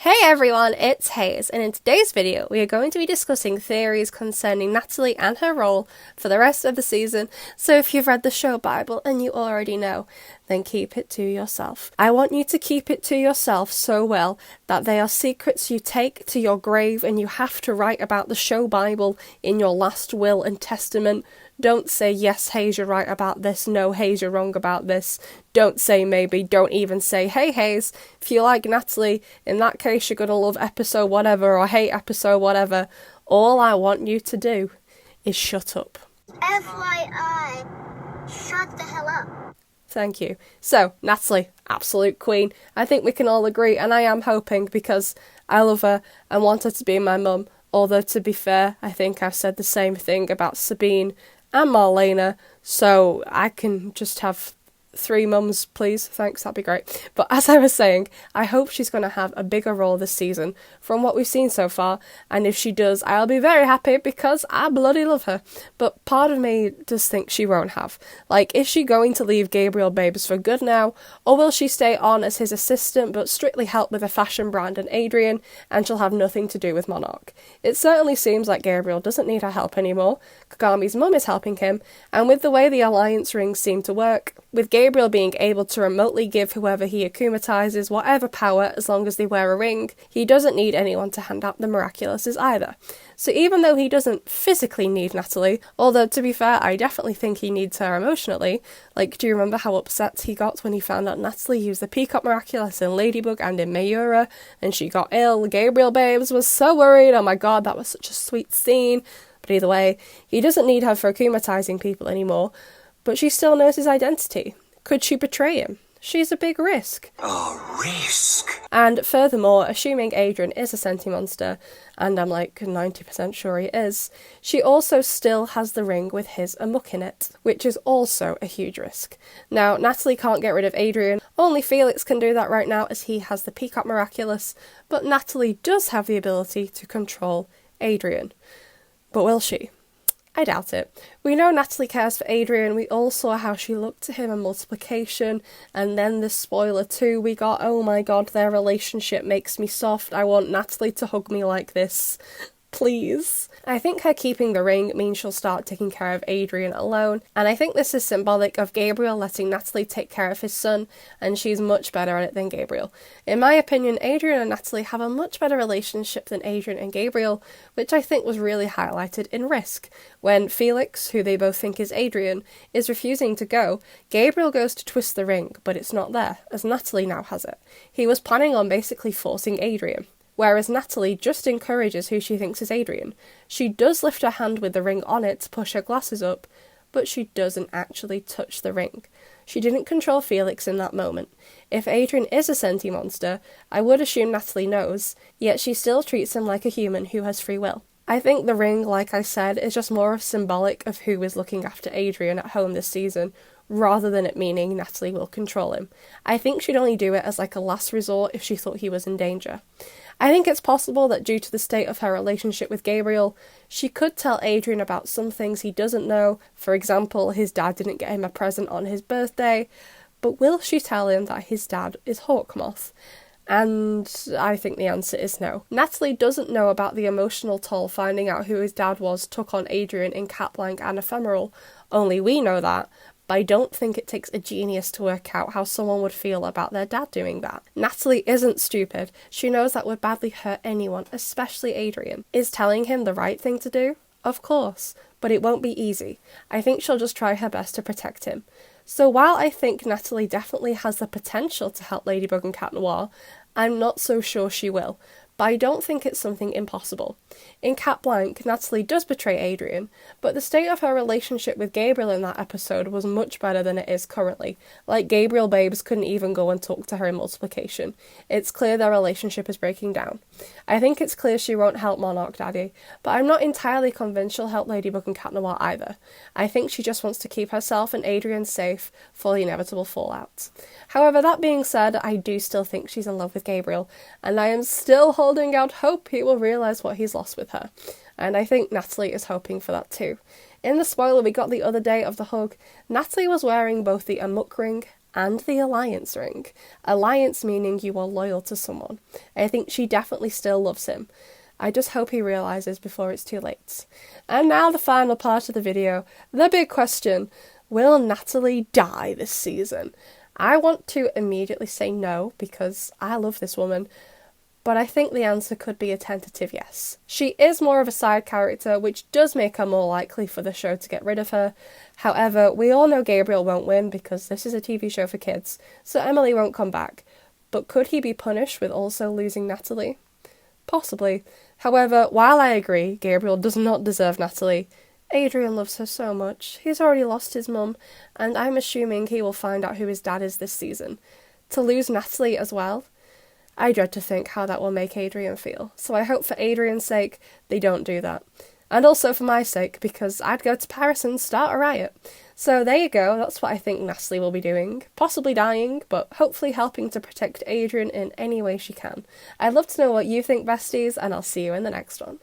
Hey everyone, it's Hayes, and in today's video we are going to be discussing theories concerning Nathalie and her role for the rest of the season, so if you've read the show Bible and you already know, then keep it to yourself. I want you to keep it to yourself so well that they are secrets you take to your grave and you have to write about the show Bible in your last will and testament. Don't say, yes, Hayes, you're right about this. No, Hayes, you're wrong about this. Don't say maybe. Don't even say, hey, Hayes, if you like Nathalie, in that case, you're going to love episode whatever or hate episode whatever. All I want you to do is shut up. FYI, shut the hell up. Thank you. So, Nathalie, absolute queen. I think we can all agree, and I am hoping because I love her and want her to be my mum. Although, to be fair, I think I've said the same thing about Sabine and Marlena, so I can just have 3 mums, please. Thanks, that'd be great. But as I was saying, I hope she's going to have a bigger role this season from what we've seen so far, and if she does, I'll be very happy because I bloody love her. But part of me does think she won't have. Like, is she going to leave Gabriel Babes for good now, or will she stay on as his assistant but strictly help with a fashion brand and Adrian, and she'll have nothing to do with Monarch? It certainly seems like Gabriel doesn't need her help anymore. Kagami's mum is helping him, and with the way the alliance rings seem to work, with Gabriel being able to remotely give whoever he akumatizes whatever power as long as they wear a ring, he doesn't need anyone to hand out the Miraculouses either. So even though he doesn't physically need Nathalie, although to be fair, I definitely think he needs her emotionally, like, do you remember how upset he got when he found out Nathalie used the Peacock Miraculous in Ladybug and in Mayura, and she got ill? Gabriel Babes was so worried. Oh my god, that was such a sweet scene. But either way, he doesn't need her for akumatizing people anymore, but she still knows his identity. Could she betray him? She's a big risk. A risk? And furthermore, assuming Adrian is a senti-monster, and I'm like 90% sure he is, she also still has the ring with his amok in it, which is also a huge risk. Now, Nathalie can't get rid of Adrian, only Felix can do that right now as he has the Peacock Miraculous, but Nathalie does have the ability to control Adrian. But will she? I doubt it. We know Nathalie cares for Adrian. We all saw how she looked to him in multiplication, and then this spoiler too we got. Oh my god, their relationship makes me soft. I want Nathalie to hug me like this. Please. I think her keeping the ring means she'll start taking care of Adrian alone, and I think this is symbolic of Gabriel letting Nathalie take care of his son, and she's much better at it than Gabriel. In my opinion, Adrian and Nathalie have a much better relationship than Adrian and Gabriel, which I think was really highlighted in Risk. When Felix, who they both think is Adrian, is refusing to go, Gabriel goes to twist the ring, but it's not there, as Nathalie now has it. He was planning on basically forcing Adrian. Whereas Nathalie just encourages who she thinks is Adrian. She does lift her hand with the ring on it to push her glasses up, but she doesn't actually touch the ring. She didn't control Felix in that moment. If Adrian is a senti-monster, I would assume Nathalie knows, yet she still treats him like a human who has free will. I think the ring, like I said, is just more symbolic of who is looking after Adrian at home this season, rather than it meaning Nathalie will control him. I think she'd only do it as like a last resort if she thought he was in danger. I think it's possible that due to the state of her relationship with Gabriel, she could tell Adrian about some things he doesn't know. For example, his dad didn't get him a present on his birthday, but will she tell him that his dad is Hawkmoth? And I think the answer is no. Nathalie doesn't know about the emotional toll finding out who his dad was took on Adrian in Cat-Blank and Ephemeral. Only we know that. But I don't think it takes a genius to work out how someone would feel about their dad doing that. Nathalie isn't stupid. She knows that would badly hurt anyone, especially Adrian. Is telling him the right thing to do? Of course, but it won't be easy. I think she'll just try her best to protect him. So while I think Nathalie definitely has the potential to help Ladybug and Cat Noir, I'm not so sure she will. But I don't think it's something impossible. In Cat-Blank, Nathalie does betray Adrian, but the state of her relationship with Gabriel in that episode was much better than it is currently. Like, Gabriel Babes couldn't even go and talk to her in multiplication. It's clear their relationship is breaking down. I think it's clear she won't help Monarch Daddy, but I'm not entirely convinced she'll help Ladybug and Cat Noir either. I think she just wants to keep herself and Adrian safe for the inevitable fallout. However, that being said, I do still think she's in love with Gabriel, and I am still holding out hope he will realise what he's lost with her. And I think Nathalie is hoping for that too. In the spoiler we got the other day of the hug, Nathalie was wearing both the amok ring and the alliance ring. Alliance meaning you are loyal to someone. I think she definitely still loves him. I just hope he realises before it's too late. And now the final part of the video, the big question. Will Nathalie die this season? I want to immediately say no, because I love this woman, but I think the answer could be a tentative yes. She is more of a side character, which does make her more likely for the show to get rid of her. However, we all know Gabriel won't win because this is a TV show for kids, so Emily won't come back. But could he be punished with also losing Nathalie? Possibly. However, while I agree Gabriel does not deserve Nathalie, Adrian loves her so much. He's already lost his mum, and I'm assuming he will find out who his dad is this season. To lose Nathalie as well? I dread to think how that will make Adrian feel, so I hope for Adrian's sake they don't do that. And also for my sake, because I'd go to Paris and start a riot. So there you go, that's what I think Nathalie will be doing. Possibly dying, but hopefully helping to protect Adrian in any way she can. I'd love to know what you think, besties, and I'll see you in the next one.